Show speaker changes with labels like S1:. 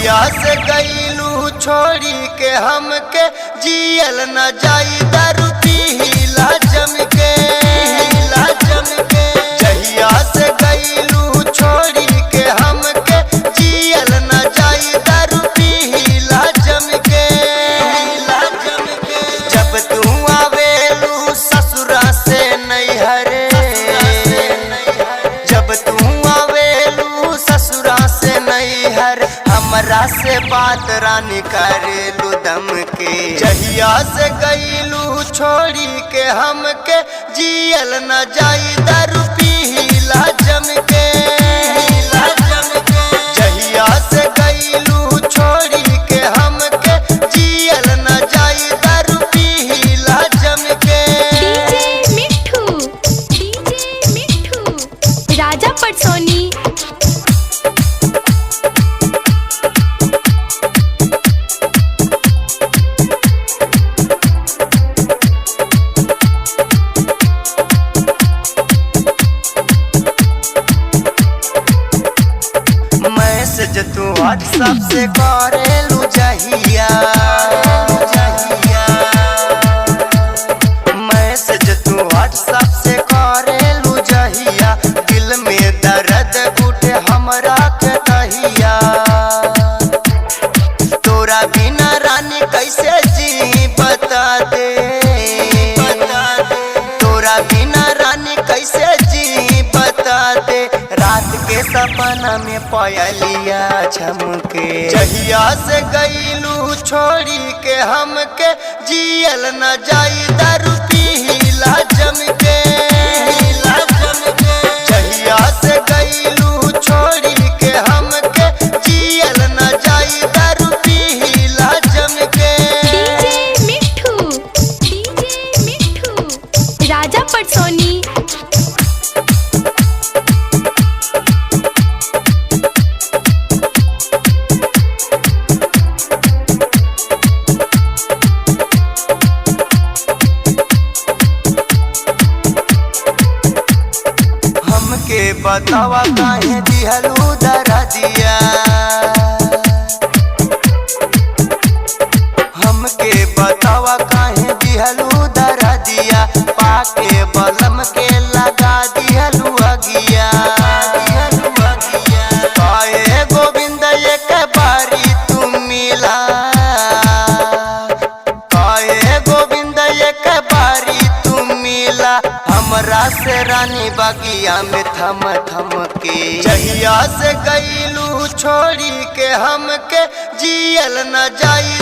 S1: जहिया से गईलू छोड़ी के हमके जियल न जाई दारू पीला जम के जहिया से गईलू छोड़ी के हमके जियल न जाई दारू पीला जम के जब तू आवेलू ससुरा से नैहरे जब तू आवेलू ससुरा से नैहर हमरा से बात रानी करेलू दम के जहिया से गईलू छोड़ी के हमके जियल न जाई दारू पीला जम के जहिया से गईलू छोड़ी के हमके जियल न जाई दारू पीला जम के।
S2: डीजे मिठू राजा पटसोनी।
S1: मैसेज तू व्हाट्सएप से करेलू जहिया मैसेज तू व्हाट्सएप से करेलू जहिया दिल में दर्द उठे हमरा के तहिया तोरा बिना रानी कैसे जी बता दे तोरा बिना रानी कैसे जी बता दे रात के सपना में पयलिया छमके जहिया से गईलू छोड़ी के हमके जियल न जाई दारू पीला जम के जहिया से गईलू छोड़ी के हमके जियल न जाई दारू पीला जम के।
S2: डीजे मिठू राजा पटसोनी।
S1: हमके बतावा काहे दिहलू दरा दिया हमके बतावा काहे दिहलू दरा दिया पाके बलम के लगा दिहलू अगिया काहे गोविंद एक बारी तुम मिला काहे गोविंद एक बारी तुम मिला हमरा से रानी बागिया में थम थम के जहिया से गईलू छोड़ी के हमके जियल न जाई।